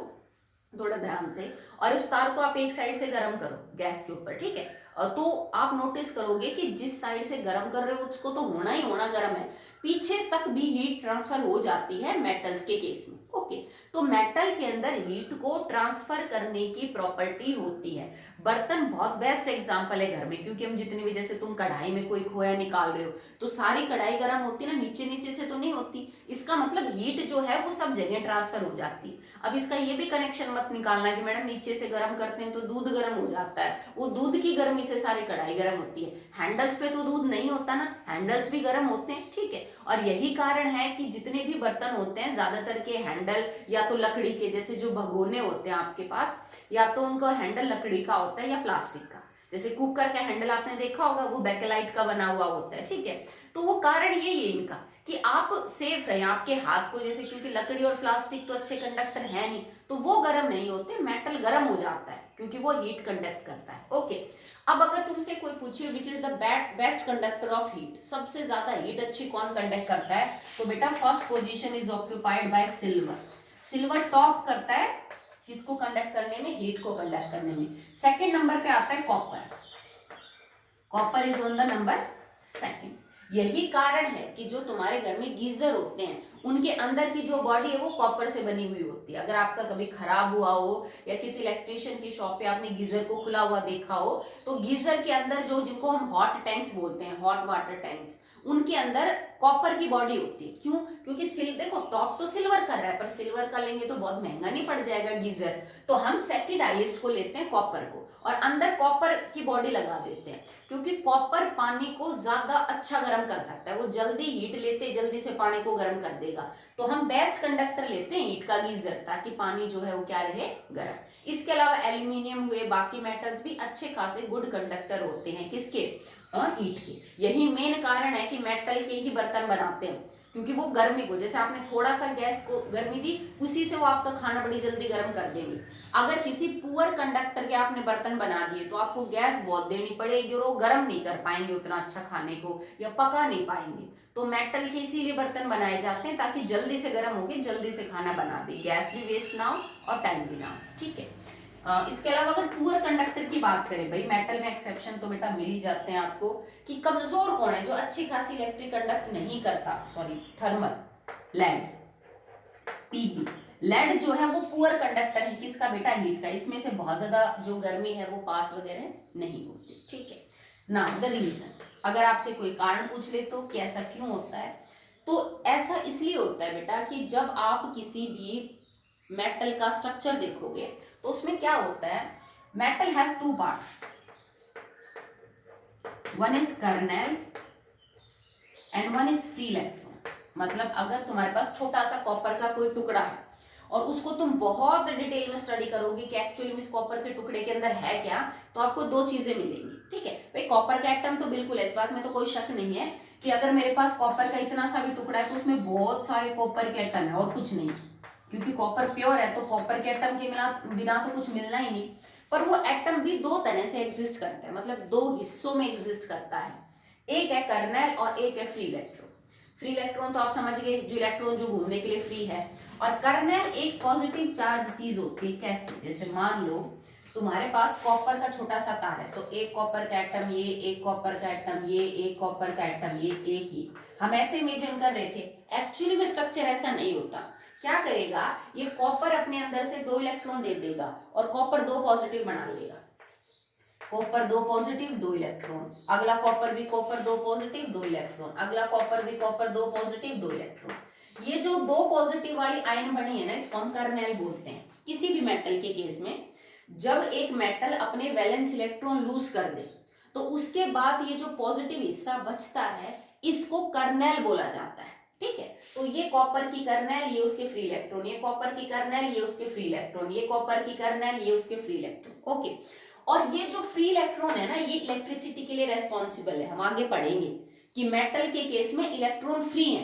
थोड़ा ध्यान से, और उस तार को आप एक साइड से गर्म करो गैस के ऊपर, ठीक है, तो आप नोटिस करोगे कि जिस साइड से गर्म कर रहे हो उसको तो होना ही होना गर्म है, पीछे तक भी हीट ट्रांसफर हो जाती है मेटल्स के केस में। ओके, तो मेटल के अंदर हीट को ट्रांसफर करने की प्रॉपर्टी होती है। बर्तन बहुत बेस्ट एग्जांपल है घर में, क्योंकि हम जितनी भी, जैसे तुम कढ़ाई में कोई खोया निकाल रहे हो तो सारी कढ़ाई गर्म होती है ना, नीचे नीचे से तो नहीं होती। इसका मतलब हीट जो है वो सब जगह ट्रांसफर हो जाती है। अब इसका ये भी कनेक्शन मत निकालना कि मैडम नीचे से गर्म करते हैं तो दूध गर्म हो जाता है, वो दूध की गर्मी से सारी कढ़ाई गर्म होती है। हैंडल्स पे तो दूध नहीं होता ना, हैंडल्स भी गर्म होते हैं, ठीक है। और यही कारण है कि जितने भी बर्तन होते हैं ज्यादातर के हैंडल या तो लकड़ी के, जैसे जो भगोने होते हैं आपके पास, या तो उनका हैंडल लकड़ी का होता है या प्लास्टिक का। जैसे कुकर का हैंडल आपने देखा होगा, वो बेकेलाइट का बना हुआ होता है, ठीक है। तो वो कारण यही है इनका कि आप सेफ रहे आपके हाथ को, जैसे क्योंकि लकड़ी और प्लास्टिक तो अच्छे कंडक्टर है नहीं, तो वो गर्म नहीं होते, मेटल गर्म हो जाता है क्योंकि वो हीट कंडक्ट करता है। ओके, अब अगर तुमसे कोई पूछे which is the best conductor of heat, सबसे ज्यादा हीट अच्छी कौन कंडक्ट करता है, तो बेटा first position is occupied by silver. Silver top करता है किसको कंडक्ट करने में, हीट को कंडक्ट करने में। सेकेंड नंबर पे आता है copper, copper is on the number second. यही कारण है कि जो तुम्हारे घर में गीजर होते हैं उनके अंदर की जो बॉडी है वो कॉपर से बनी हुई होती है। अगर आपका कभी खराब हुआ हो या किसी इलेक्ट्रिशियन की शॉप पे आपने गीजर को खुला हुआ देखा हो, तो गीजर के अंदर जो, जिनको हम हॉट टैंक्स बोलते हैं, हॉट वाटर टैंक्स, उनके अंदर कॉपर की बॉडी होती है। क्यों? क्योंकि देखो टॉप तो सिल्वर कर रहा है, पर सिल्वर का लेंगे तो बहुत महंगा नहीं पड़ जाएगा गीजर, तो हम सेकंड हाईएस्ट को लेते हैं कॉपर को, और अंदर कॉपर की बॉडी लगा देते हैं, क्योंकि कॉपर पानी को ज्यादा अच्छा गर्म कर सकता है, वो जल्दी हीट लेते जल्दी से पानी को गर्म कर देगा। तो हम बेस्ट कंडक्टर लेते हैं हीट का गीजर, ताकि पानी जो है वो क्या रहे, गर्म। इसके अलावा एल्यूमिनियम हुए, बाकी मेटल्स भी अच्छे खासे गुड कंडक्टर होते हैं, किसके, हीट के। यही मेन कारण है कि मेटल के ही बर्तन बनाते हैं, क्योंकि वो गर्मी को, जैसे आपने थोड़ा सा गैस को गर्मी दी, उसी से वो आपका खाना बड़ी जल्दी गर्म कर देंगे। अगर किसी पुअर कंडक्टर के आपने बर्तन बना दिए तो आपको गैस बहुत देनी पड़ेगी और वो गर्म नहीं कर पाएंगे उतना अच्छा खाने को, या पका नहीं पाएंगे। तो मेटल के इसीलिए बर्तन बनाए जाते हैं ताकि जल्दी से गर्म होके जल्दी से खाना बना दे, गैस भी वेस्ट ना हो और टाइम भी ना हो, ठीक है। इसके अलावा अगर पुअर कंडक्टर की बात करें, भाई मेटल में एक्सेप्शन तो बेटा मिल ही जाते हैं आपको, कि कमजोर कौन है, जो अच्छी खासी इलेक्ट्रिक कंडक्ट नहीं करता, sorry thermal, lead, PB. Lead जो है वो पुअर कंडक्टर है, किसका बेटा, हीट का। इसमें से बहुत ज्यादा जो गर्मी है वो पास वगैरह नहीं होती, ठीक है ना। द रीजन, अगर आपसे कोई कारण पूछ ले तो कि ऐसा क्यों होता है, तो ऐसा इसलिए होता है बेटा कि जब आप किसी भी मेटल का स्ट्रक्चर देखोगे तो उसमें क्या होता है, metal have two parts, one is kernel and one is free electron. मतलब अगर तुम्हारे पास छोटा सा कॉपर का कोई टुकड़ा है और उसको तुम बहुत डिटेल में स्टडी करोगे कि एक्चुअली में इस कॉपर के टुकड़े के अंदर है क्या, तो आपको दो चीजें मिलेंगी, ठीक है। भाई कॉपर का एटम तो बिल्कुल है, इस बात में तो कोई शक नहीं है कि अगर मेरे पास कॉपर का इतना सा भी टुकड़ा है तो उसमें बहुत सारे कॉपर के एटम है और कुछ नहीं, क्योंकि कॉपर प्योर है, तो कॉपर के एटम के बिना तो कुछ मिलना ही नहीं। पर वो एटम भी दो तरह से एग्जिस्ट करता है, मतलब दो हिस्सों में एग्जिस्ट करता है, एक है कर्नेल और एक है फ्री इलेक्ट्रॉन। फ्री इलेक्ट्रॉन तो आप समझ गए, जो इलेक्ट्रॉन जो घूमने के लिए फ्री है। और कर्नेल एक पॉजिटिव चार्ज चीज होती है, कैसे, जैसे मान लो तुम्हारे पास कॉपर का छोटा सा तार है, तो एक कॉपर का एटम ये, एक कॉपर का एटम ये, एक कॉपर का एटम ये, एक ही। हम ऐसे इमेजिन कर रहे थे, एक्चुअली में स्ट्रक्चर ऐसा नहीं होता। क्या करेगा, ये कॉपर अपने अंदर से दो इलेक्ट्रॉन दे देगा और कॉपर दो पॉजिटिव बना लेगा, कॉपर दो पॉजिटिव दो इलेक्ट्रॉन, अगला कॉपर भी कॉपर दो पॉजिटिव दो इलेक्ट्रॉन, अगला कॉपर भी कॉपर दो पॉजिटिव दो इलेक्ट्रॉन। ये जो दो पॉजिटिव वाली आयन बनी है ना, इसको हम कर्नेल बोलते हैं। किसी भी मेटल के केस में जब एक मेटल अपने वैलेंस इलेक्ट्रॉन लूज कर दे तो उसके बाद ये जो पॉजिटिव हिस्सा बचता है इसको कर्नेल बोला जाता है, ठीक है। तो ये कॉपर की कर्नेल, ये उसके फ्री इलेक्ट्रॉन, ये कॉपर की कर्नेल, ये उसके फ्री इलेक्ट्रॉन, ये कॉपर की कर्नेल, ये उसके फ्री इलेक्ट्रॉन, ओके। और ये जो फ्री इलेक्ट्रॉन है ना, ये इलेक्ट्रिसिटी के लिए रेस्पॉन्सिबल है। हम आगे पढ़ेंगे कि मेटल के केस में इलेक्ट्रॉन फ्री है,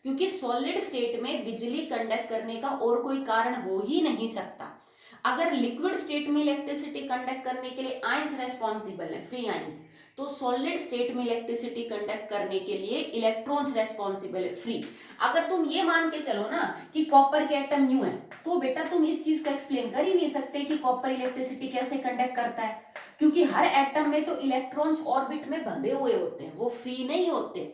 क्योंकि सॉलिड स्टेट में बिजली कंडक्ट करने का और कोई कारण हो ही नहीं सकता। अगर लिक्विड स्टेट में इलेक्ट्रिसिटी कंडक्ट करने के लिए आयंस रेस्पॉन्सिबल है, फ्री आयंस, तो सॉलिड स्टेट में इलेक्ट्रिसिटी कंडक्ट करने के लिए इलेक्ट्रॉन्स रेस्पॉन्सिबल है, फ्री। अगर तुम ये मान के चलो ना कि कॉपर के एटम यूं है, तो बेटा तुम इस चीज को एक्सप्लेन कर ही नहीं सकते कि कॉपर इलेक्ट्रिसिटी कैसे कंडक्ट करता है। क्योंकि हर एटम में तो इलेक्ट्रॉन्स ऑर्बिट में बंधे हुए होते हैं, वो फ्री नहीं होते।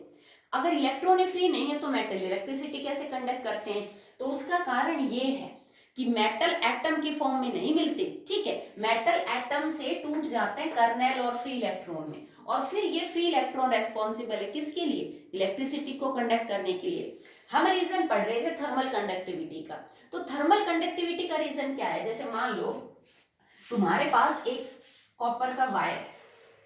अगर इलेक्ट्रॉन ही फ्री नहीं है तो मेटल इलेक्ट्रिसिटी कैसे कंडक्ट करते हैं? तो उसका कारण ये है कि मेटल एटम के फॉर्म में नहीं मिलते, ठीक है, मेटल एटम से टूट जाते हैं कर्नेल और फ्री इलेक्ट्रॉन में, और फिर ये फ्री इलेक्ट्रॉन रेस्पॉन्सिबल है किसके लिए? इलेक्ट्रिसिटी को कंडक्ट करने के लिए। हम रीजन पढ़ रहे थे थर्मल कंडक्टिविटी का। तो थर्मल कंडक्टिविटी का रीजन क्या है? जैसे मान लो तुम्हारे पास एक कॉपर का वायर है,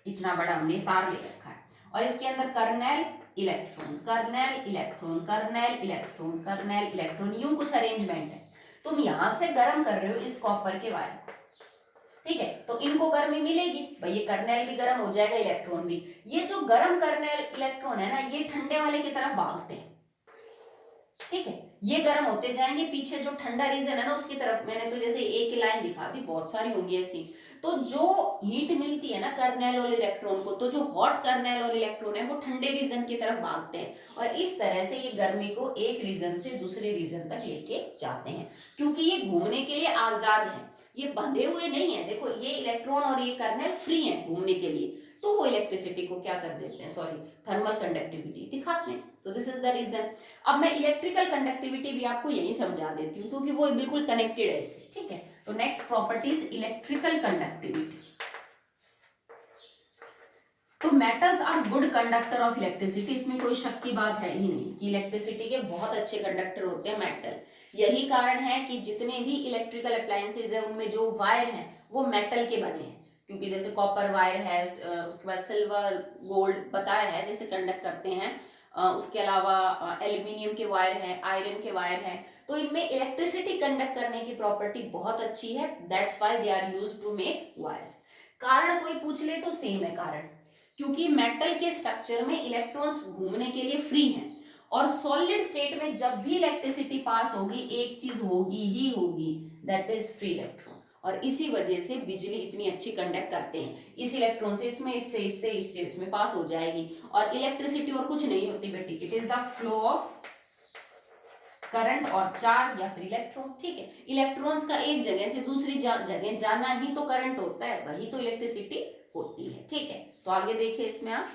इतना बड़ा हमने तार ले रखा है, और इसके अंदर kernel electron, kernel electron, kernel electron, kernel electron, यूं कुछ अरेंजमेंट है। तुम यहां से गर्म कर रहे हो इस कॉपर के वायर को, ठीक है, तो इनको गर्मी मिलेगी भाई, ये कर्नेल भी गर्म हो जाएगा, इलेक्ट्रॉन भी। ये जो गर्म कर्नेल इलेक्ट्रॉन है ना, ये ठंडे वाले की तरफ भागते हैं, ठीक है, ये गर्म होते जाएंगे, पीछे जो ठंडा रीजन है ना उसकी तरफ। मैंने तो जैसे एक ही लाइन दिखा दी, बहुत सारी होंगी ऐसी। तो जो हीट मिलती है ना कर्नेल और इलेक्ट्रॉन को, तो जो हॉट कर्नेल और इलेक्ट्रॉन है वो ठंडे रीजन की तरफ भागते हैं, और इस तरह से ये गर्मी को एक रीजन से दूसरे रीजन तक लेके जाते हैं, क्योंकि ये घूमने के लिए आजाद है, ये बंधे हुए नहीं है। देखो ये इलेक्ट्रॉन और ये कर्नेल फ्री है घूमने के लिए, तो वो इलेक्ट्रिसिटी को क्या कर देते हैं, सॉरी थर्मल कंडक्टिविटी दिखाते हैं। तो दिस इज द रीजन। अब मैं इलेक्ट्रिकल कंडक्टिविटी भी आपको यही समझा देती हूँ, क्योंकि वो बिल्कुल कनेक्टेड है इससे, ठीक है। तो नेक्स्ट प्रॉपर्टीज इलेक्ट्रिकल कंडक्टिविटी। तो metals are good conductor of electricity, इसमें कोई शक की बात है ही नहीं कि इलेक्ट्रिसिटी के बहुत अच्छे कंडक्टर होते हैं मेटल। यही कारण है कि जितने भी इलेक्ट्रिकल अप्लायंसेज है उनमें जो वायर हैं वो मेटल के बने हैं, क्योंकि जैसे कॉपर वायर है, उसके बाद सिल्वर गोल्ड बताया है जैसे कंडक्ट करते हैं, उसके अलावा एल्यूमिनियम के वायर हैं, आयरन के वायर हैं, तो इनमें इलेक्ट्रिसिटी कंडक्ट करने की प्रॉपर्टी बहुत अच्छी है, that's why they are used to make wires. कारण कोई पूछ ले तो सेम है कारण, क्योंकि मेटल के स्ट्रक्चर में इलेक्ट्रॉन्स घूमने के लिए फ्री हैं, और सॉलिड स्टेट में जब भी इलेक्ट्रिसिटी पास होगी एक चीज होगी ही होगी, दैट इज फ्री इलेक्ट्रॉन, और इसी वजह से बिजली इतनी अच्छी कंडक्ट करते हैं, इस इलेक्ट्रॉन से इसमें, इससे इससे इससे इसमें पास हो जाएगी, और इलेक्ट्रिसिटी और कुछ नहीं होती बेटी, it is the flow of current और चार्ज या फिर इलेक्ट्रॉन, ठीक है। इलेक्ट्रॉन्स का एक जगह से दूसरी जगह जाना ही तो करंट होता है, वही तो इलेक्ट्रिसिटी होती है, ठीक है। तो आगे देखिए इसमें आप,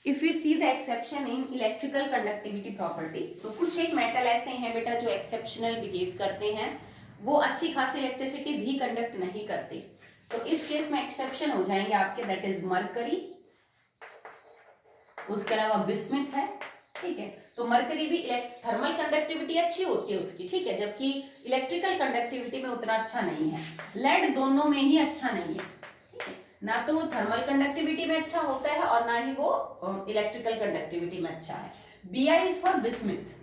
if you see the exception in electrical conductivity property, तो कुछ एक मेटल ऐसे हैं बेटा जो एक्सेप्शनल बिहेव करते हैं, वो अच्छी खासी इलेक्ट्रिसिटी भी कंडक्ट नहीं करते। तो इस केस में एक्सेप्शन हो जाएंगे आपके, दैट इज मरकरी, उसके अलावा बिस्मिथ है, ठीक है। तो मरकरी भी थर्मल कंडक्टिविटी अच्छी होती है उसकी, ठीक है, जबकि इलेक्ट्रिकल कंडक्टिविटी में उतना अच्छा नहीं है। लेड दोनों में ही अच्छा नहीं है, ठीक है, ना तो वो थर्मल कंडक्टिविटी में अच्छा होता है और ना ही वो इलेक्ट्रिकल कंडक्टिविटी में अच्छा है। Bi इज फॉर बिस्मिथ,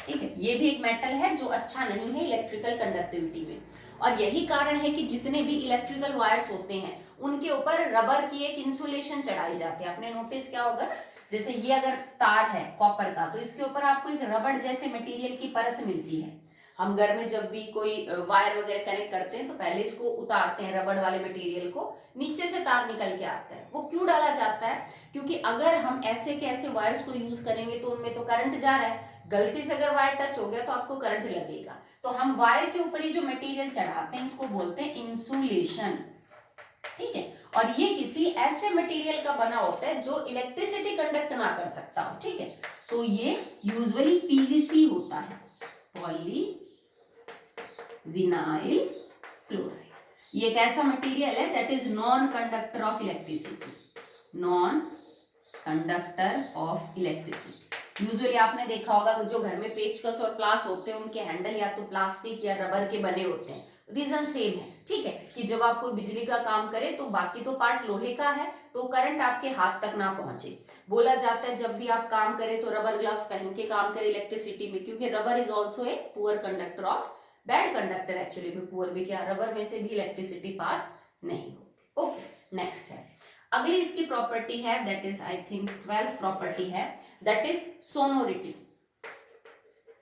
ठीक है, ये भी एक मेटल है जो अच्छा नहीं है इलेक्ट्रिकल कंडक्टिविटी में, और यही कारण है कि जितने भी इलेक्ट्रिकल वायर्स होते हैं उनके ऊपर रबर की एक इंसुलेशन चढ़ाई जाती है। आपने नोटिस किया होगा, जैसे ये अगर तार है कॉपर का, तो इसके ऊपर आपको एक रबड़ जैसे मटेरियल की परत मिलती है। हम घर में जब भी कोई वायर वगैरह कनेक्ट करते हैं तो पहले इसको उतारते हैं, रबड़ वाले मटेरियल को, नीचे से तार निकल के आता है। वो क्यों डाला जाता है? क्योंकि अगर हम ऐसे के ऐसे वायर्स को यूज करेंगे तो उनमें तो करंट जा रहा है, गलती से अगर वायर टच हो गया तो आपको करंट लगेगा। तो हम वायर के ऊपर ये जो मटेरियल चढ़ाते हैं इसको बोलते हैं इंसुलेशन, ठीक है। और ये किसी ऐसे मटेरियल का बना होता है जो इलेक्ट्रिसिटी कंडक्ट ना कर सकता हो, ठीक है। तो ये यूजुअली पीवीसी होता है, पॉली विनाइल क्लोराइड। ये एक ऐसा मटेरियल है that is non conductor of electricity, non conductor of electricity. Usually आपने देखा होगा कि जो घर में पेचकस और प्लास होते हैं उनके हैंडल या तो प्लास्टिक या रबर के बने होते हैं, रीजन सेम है, ठीक है, कि जब आप कोई बिजली का काम करे तो बाकी तो पार्ट लोहे का है तो करंट आपके हाथ तक ना पहुंचे। बोला जाता है जब भी आप काम करें तो रबर ग्लव्स पहन के काम करें इलेक्ट्रिसिटी में, क्योंकि rubber is also a poor conductor of, bad conductor actually में, पुअर भी क्या, रबर में से भी इलेक्ट्रिसिटी पास नहीं होती। ओके, नेक्स्ट है, अगली इसकी प्रॉपर्टी है that is I think 12th property है, दैट इज सोनोरिटी।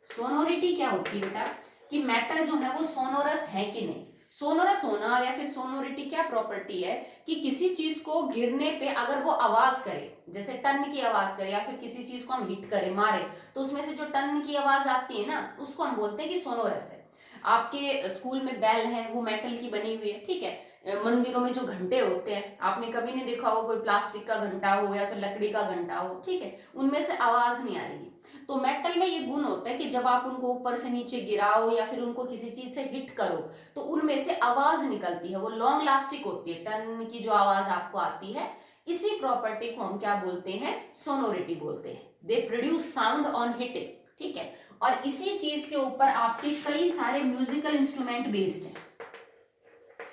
सोनोरिटी क्या होती है बेटा, कि मेटल जो है वो सोनोरस है कि नहीं। सोना या फिर सोनोरिटी क्या प्रॉपर्टी है कि किसी चीज को गिरने पे अगर वो आवाज करे, जैसे टन की आवाज करे या फिर किसी चीज को हम हिट करें, मारे, तो उसमें से जो टन की आवाज आती है ना, उसको हम बोलते हैं कि सोनोरस है। आपके स्कूल में बेल है, वो मेटल की बनी हुई है, ठीक है। मंदिरों में जो घंटे होते हैं, आपने कभी नहीं देखा होगा कोई प्लास्टिक का घंटा हो या फिर लकड़ी का घंटा हो, ठीक है, उनमें से आवाज नहीं आएगी। तो मेटल में ये गुण होता है कि जब आप उनको ऊपर से नीचे गिराओ या फिर उनको किसी चीज से हिट करो तो उनमें से आवाज निकलती है, वो लॉन्ग लास्टिक होती है, टन की जो आवाज आपको आती है। इसी प्रॉपर्टी को हम क्या बोलते हैं, सोनोरिटी बोलते हैं। They produce sound on hitting, ठीक है। और इसी चीज के ऊपर आपके कई सारे म्यूजिकल इंस्ट्रूमेंट बेस्ड हैं।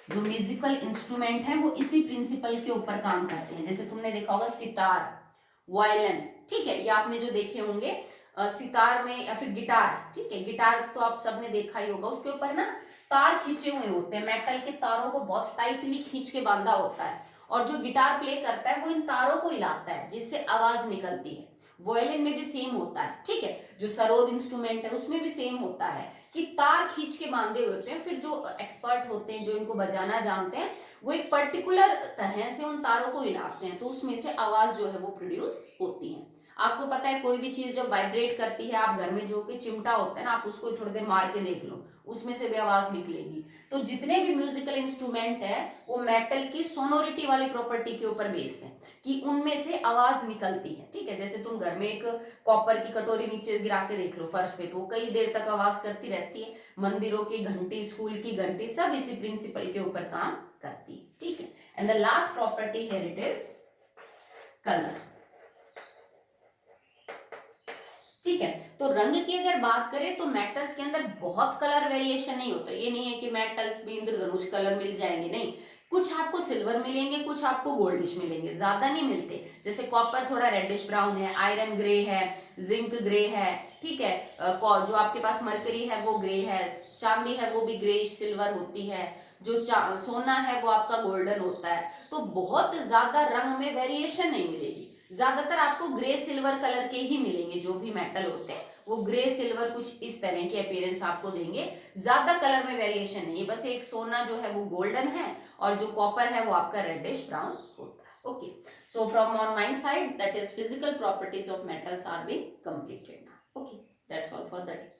जो म्यूजिकल इंस्ट्रूमेंट है वो इसी प्रिंसिपल के ऊपर काम करते हैं। जैसे तुमने देखा होगा सितार, वायलिन, ठीक है, ये आपने जो देखे होंगे सितार में, या फिर गिटार, ठीक है, गिटार तो आप सबने देखा ही होगा, उसके ऊपर ना तार खींचे हुए होते हैं, मेटल के तारों को बहुत टाइटली खींच के बांधा होता है, और जो गिटार प्ले करता है वो इन तारों को हिलाता है जिससे आवाज निकलती है। वायलिन में भी सेम होता है, ठीक है, जो सरोद इंस्ट्रूमेंट है उसमें भी सेम होता है कि तार खींच के बांधे होते हैं, फिर जो एक्सपर्ट होते हैं जो इनको बजाना जानते हैं वो एक पर्टिकुलर तरह से उन तारों को हिलाते हैं, तो उसमें से आवाज जो है वो प्रोड्यूस होती है। आपको पता है कोई भी चीज जब वाइब्रेट करती है, आप घर में जो कि चिमटा होता है ना, आप उसको थोड़ी देर मार के देख लो, उसमें से भी आवाज निकलेगी। तो जितने भी म्यूजिकल इंस्ट्रूमेंट है वो मेटल की सोनोरिटी वाली प्रॉपर्टी के ऊपर बेस्ड है कि उनमें से आवाज निकलती है, ठीक है। जैसे तुम घर में एक कॉपर की कटोरी नीचे गिरा के देख लो फर्श पे, तो वो कई देर तक आवाज करती रहती है। मंदिरों की घंटी, स्कूल की घंटी, सब इसी प्रिंसिपल के ऊपर काम करती है, ठीक है। And the last property here it is colour, ठीक है। तो रंग की अगर बात करें तो मेटल्स के अंदर बहुत कलर वेरिएशन नहीं होता। ये नहीं है कि मेटल्स में इंद्रधनुष कलर मिल जाएंगे, नहीं, कुछ आपको सिल्वर मिलेंगे, कुछ आपको गोल्डिश मिलेंगे, ज्यादा नहीं मिलते। जैसे कॉपर थोड़ा रेडिश ब्राउन है, आयरन ग्रे है, जिंक ग्रे है, ठीक है, जो आपके पास मरकरी है वो ग्रे है, चांदी है वो भी ग्रेइश सिल्वर होती है, जो सोना है वो आपका गोल्डन होता है। तो बहुत ज्यादा रंग में वेरिएशन नहीं मिलेगी, ज्यादातर आपको ग्रे सिल्वर कलर के ही मिलेंगे। जो भी मेटल होते हैं वो ग्रे सिल्वर कुछ इस तरह की अपीयरेंस आपको देंगे, ज्यादा कलर में वेरिएशन नहीं है। बस एक सोना जो है वो गोल्डन है और जो कॉपर है वो आपका रेडिश ब्राउन होता है। Okay, so from on my side that is physical properties of metals are being completed. Okay, that's all for the day.